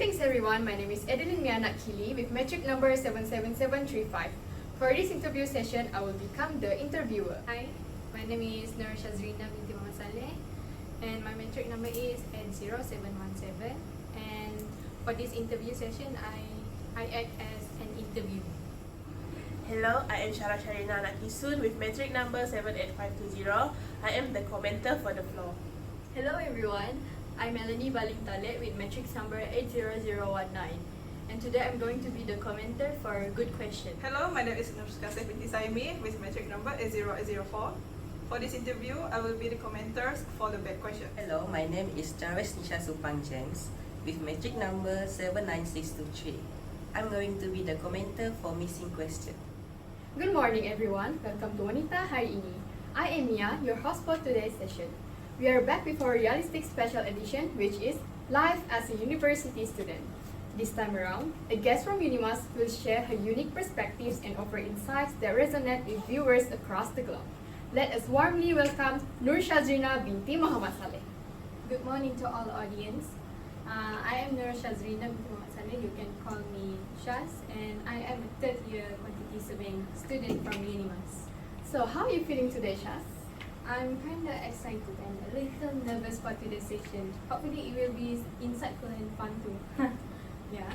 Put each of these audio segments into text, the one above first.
Greetings everyone, my name is ADELAINE KILEE with metric number 77735. For this interview session, I will become the interviewer. Hi, my name is SHARINA BINTI SALLEH and my metric number is N0717, and for this interview session, I act as an interview. Hello, I am SHARINA KISUN with metric number 78520. I am the commenter for the floor. Hello everyone, I'm Melanie Baling with matrix number 80019, and today I'm going to be the commenter for a good question. Hello, my name is NURSUKASIH binti SAIMI with metric number 80804. For this interview, I will be the commenter for the bad question. Hello, my name is JAROESNISHA SUPANG with metric number 79623. I'm going to be the commenter for missing question. Good morning everyone, welcome to Wanita Hari Ini. I am MIYA, your host for today's session. We are back with our realistic special edition, which is Life as a University Student. This time around, a guest from UNIMAS will share her unique perspectives and offer insights that resonate with viewers across the globe. Let us warmly welcome SYAZRINA binti SALLEH. Good morning to all audience. I am SYAZRINA binti SALLEH. You can call me Shaz, and I am a third year quantity surveying student from UNIMAS. So how are you feeling today, Shaz? I'm kind of excited and a little nervous for today's session. Hopefully it will be insightful and fun too. Yeah.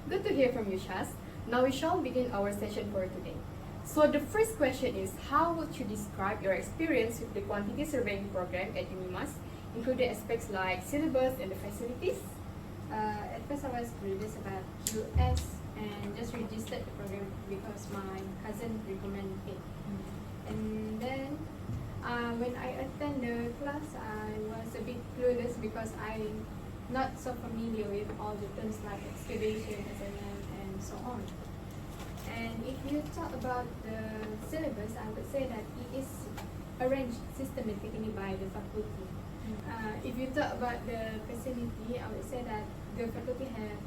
Good to hear from you, Shaz. Now we shall begin our session for today. So the first question is, how would you describe your experience with the quantity surveying program at UNIMAS, including aspects like syllabus and the facilities? At first I was curious about QS and just registered the program because my cousin recommended it. And then when I attend the class, I was a bit clueless because I'm not so familiar with all the terms like excavation, SNM, and so on. And if you talk about the syllabus, I would say that it is arranged systematically by the faculty. If you talk about the facility, I would say that the faculty have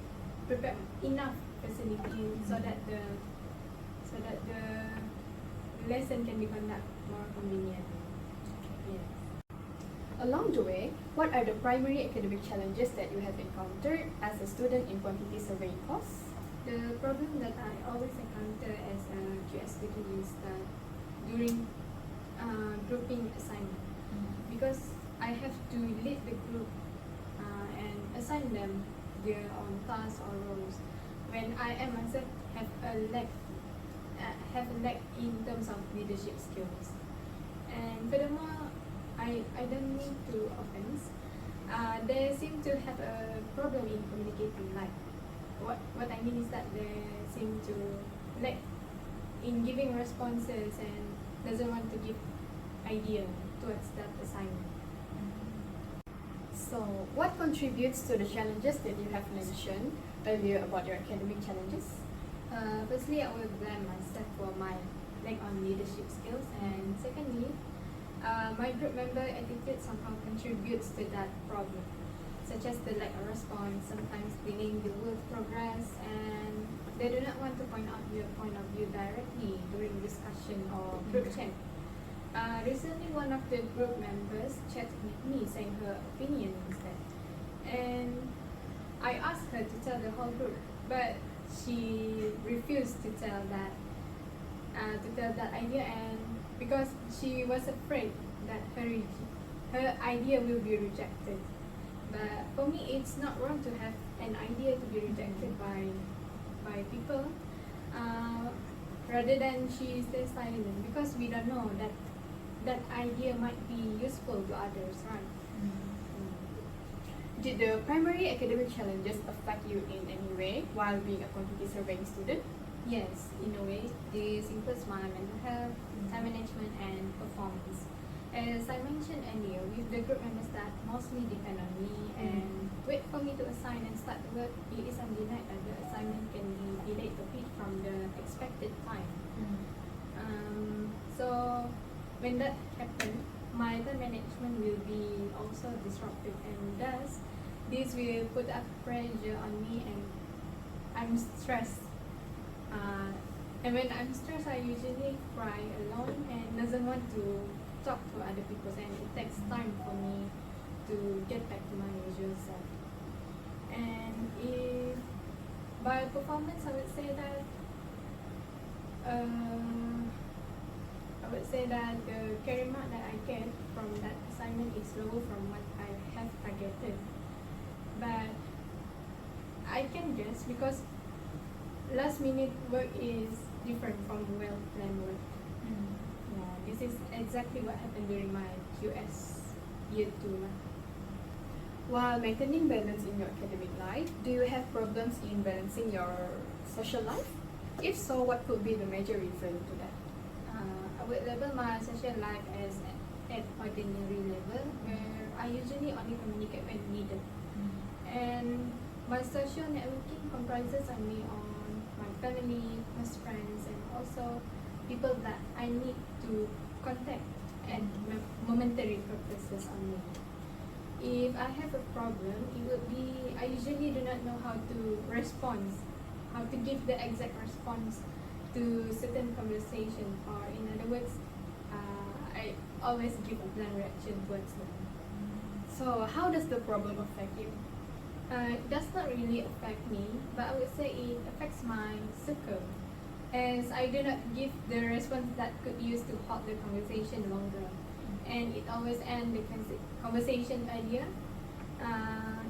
prepared enough facility so that the lesson can be conducted more convenient. Yes. Along the way, what are the primary academic challenges that you have encountered as a student in quantity surveying course? The problem that I always encounter as a QS student is that during grouping assignment, because I have to lead the group and assign them their own tasks or roles, when I am myself have a lack in terms of leadership skills. And furthermore, I don't mean to offense. They seem to have a problem in communicating. Like what I mean is that they seem to lack in giving responses and doesn't want to give idea towards that assignment. So, what contributes to the challenges that you have mentioned earlier about your academic challenges? Firstly, I will blame myself for my lack on leadership skills, and secondly, my group member attitude somehow contributes to that problem, such as the lack of response, sometimes dealing the work progress, and they do not want to point out your point of view directly during discussion or group chat. Recently, one of the group members chatted with me saying her opinion instead, and I asked her to tell the whole group, but she refused to tell that idea, and because she was afraid that her idea will be rejected. But for me, it's not wrong to have an idea to be rejected by people, rather than she stays silent, because we don't know that idea might be useful to others, right? Did the primary academic challenges affect you in any way while being a quantity surveying student? Yes, in a way. This includes my mental health, time management, and performance. As I mentioned earlier, with the group members that mostly depend on me and wait for me to assign and start the work, it is undenied that the assignment can be delayed a bit from the expected time. So when that happens, my time management will be also disrupted, and thus this will put up pressure on me, and I'm stressed. And when I'm stressed, I usually cry alone and doesn't want to talk to other people, and it takes time for me to get back to my usual self. And if by performance, I would say that the carry mark that I get from that assignment is lower from what I have targeted. But I can guess because last minute work is different from well planned work. Yeah, this is exactly what happened during my QS year 2. While maintaining balance in your academic life, do you have problems in balancing your social life? If so, what could be the major reason to that? I would label my social life as at ordinary level, where I usually only communicate when needed. And my social networking comprises only on my family, close friends, and also people that I need to contact at momentary purposes only. If I have a problem, it would be I usually do not know how to respond, how to give the exact response to certain conversation, or in other words, I always give a blunt reaction towards them. So, how does the problem affect you? It does not really affect me, but I would say it affects my circle, as I do not give the response that could use to halt the conversation longer, and it always ends the conversation earlier.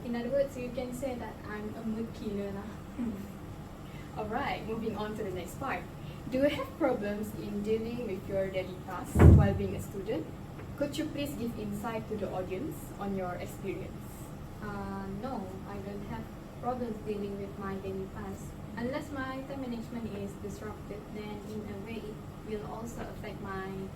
In other words, you can say that I'm a mood killer lah. Alright, moving on to the next part. Do you have problems in dealing with your daily tasks while being a student? Could you please give insight to the audience on your experience? No, I don't have problems dealing with my daily tasks. Unless my time management is disrupted, then in a way it will also affect my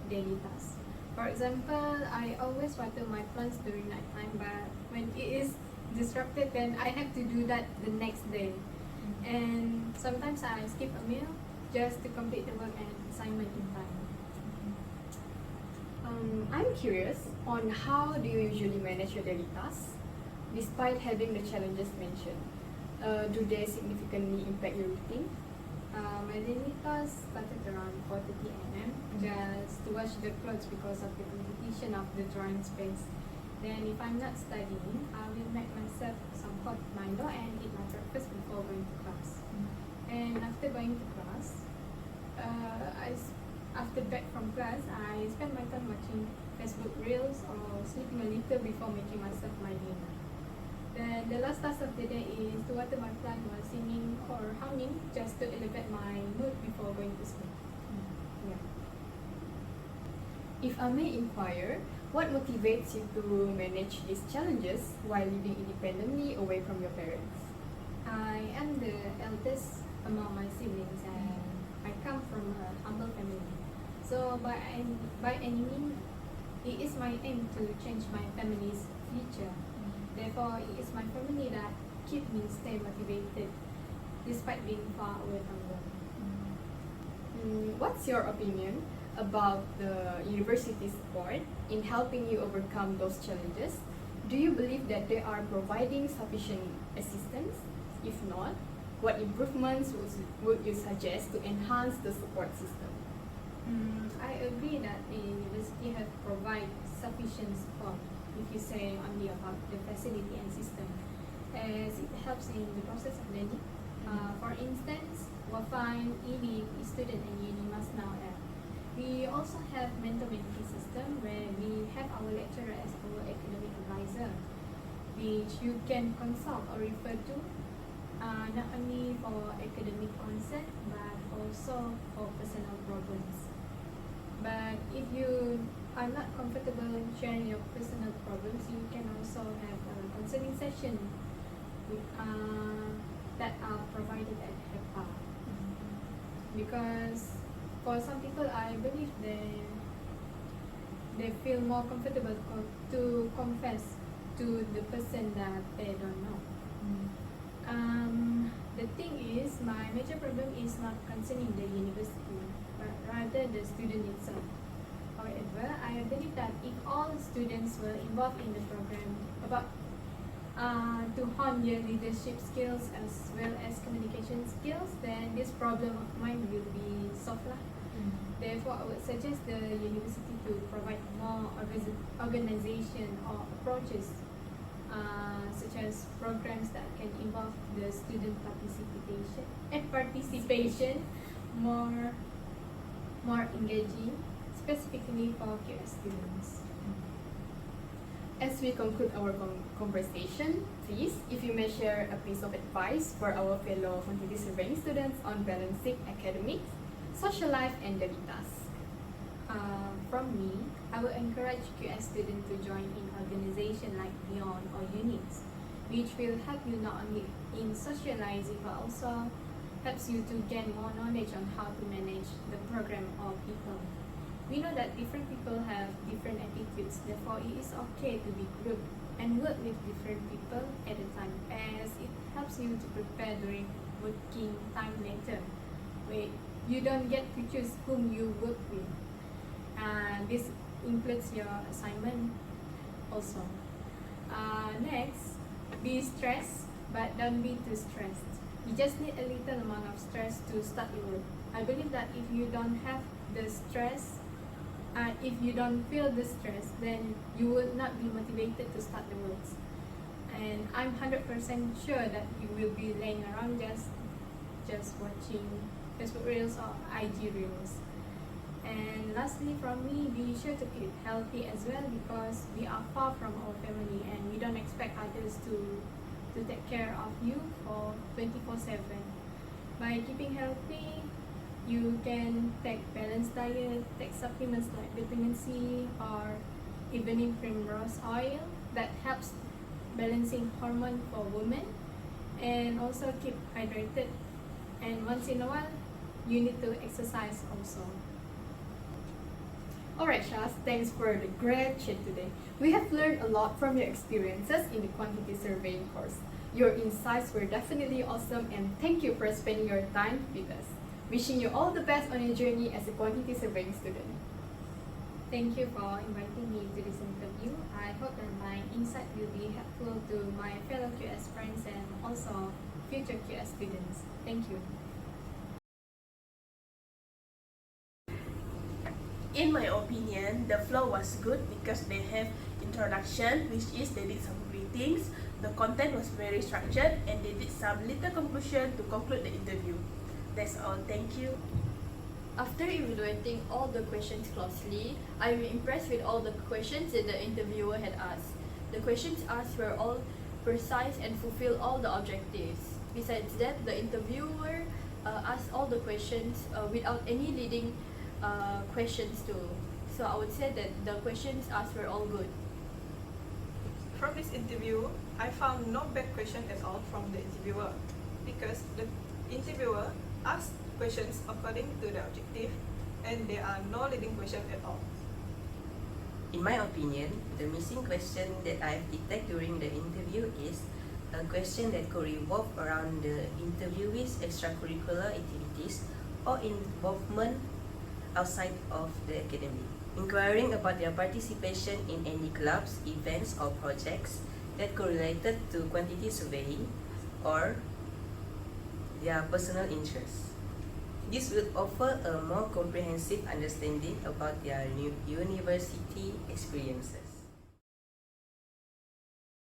daily tasks. For example, I always water my plants during night time, but when it is disrupted, then I have to do that the next day. And sometimes I skip a meal just to complete the work and assignment in time. I'm curious on how do you usually manage your daily tasks despite having the challenges mentioned? Do they significantly impact your routine? My daily task started around 4:30 a.m. just to wash the clothes because of the competition of the drawing space. Then if I'm not studying, I will make myself some hot Milo and eat my breakfast before going to class. And after going to class, after back from class, I spend my time watching Facebook Reels or sleeping a little before making myself my dinner. Then the last task of the day is to water my plant while singing or humming just to elevate my mood before going to sleep. Yeah. If I may inquire, what motivates you to manage these challenges while living independently away from your parents? I am the eldest among my siblings and I come from a humble family. So by any means, it is my aim to change my family's future. Therefore, it is my family that keep me stay motivated despite being far away from them. What's your opinion about the university support in helping you overcome those challenges? Do you believe that they are providing sufficient assistance? If not, what improvements would you suggest to enhance the support system? I agree that the university have provided sufficient support, if you say only about the facility and system, as it helps in the process of learning. For instance, Wafine, ELIP, student and uni must now have. We also have mentor-mentee system where we have our lecturer as our academic advisor, which you can consult or refer to, not only for academic concern but also for personal problems. But if you are not comfortable sharing your personal problems, you can also have a counseling session that are provided at HEPA. Because for some people, I believe they feel more comfortable to confess to the person that they don't know. The thing is, my major problem is not concerning the university, but rather the student itself. However, I believe that if all students were involved in the program to hone their leadership skills as well as communication skills, then this problem of mine will be solved. Therefore, I would suggest the university to provide more organization or approaches such as programs that can involve the student participation more engaging, specifically for QS students. As we conclude our conversation, please, if you may share a piece of advice for our fellow quantity surveying students on balancing academics, social life, and daily tasks. From me, I will encourage QS students to join in organizations like Beyond or units, which will help you not only in socializing but also helps you to gain more knowledge on how to manage the program or people. We know that different people have different attitudes, therefore it is okay to be grouped and work with different people at a time, as it helps you to prepare during working time later, where you don't get to choose whom you work with. This includes your assignment also. Next, be stressed, but don't be too stressed. You just need a little amount of stress to start your work. I believe that if you don't have the stress, if you don't feel the stress, then you will not be motivated to start the works. And I'm 100% sure that you will be laying around just watching Facebook Reels or IG Reels. And lastly from me, be sure to keep healthy as well, because we are far from our family and we don't expect others to take care of you for 24/7. By keeping healthy, you can take balanced diet, take supplements like vitamin C or evening primrose oil that helps balancing hormone for women, and also keep hydrated. And once in a while, you need to exercise also. Alright, Shaz, thanks for the great chat today. We have learned a lot from your experiences in the quantity surveying course. Your insights were definitely awesome, and thank you for spending your time with us. Wishing you all the best on your journey as a quantity surveying student. Thank you for inviting me to this interview. I hope that my insight will be helpful to my fellow QS friends and also future QS students. Thank you. In my opinion, the flow was good because they have introduction, which is they did some greetings, the content was very structured, and they did some little conclusion to conclude the interview. That's all, thank you. After evaluating all the questions closely, I am impressed with all the questions that the interviewer had asked. The questions asked were all precise and fulfilled all the objectives. Besides that, the interviewer asked all the questions without any leading questions too. So I would say that the questions asked were all good. From this interview, I found no bad question at all from the interviewer, because the interviewer asked questions according to the objective and there are no leading questions at all. In my opinion, the missing question that I've detected during the interview is a question that could revolve around the interviewee's extracurricular activities or involvement outside of the academy. Inquiring about their participation in any clubs, events or projects that correlated to quantity surveying or their personal interests. This will offer a more comprehensive understanding about their university experiences.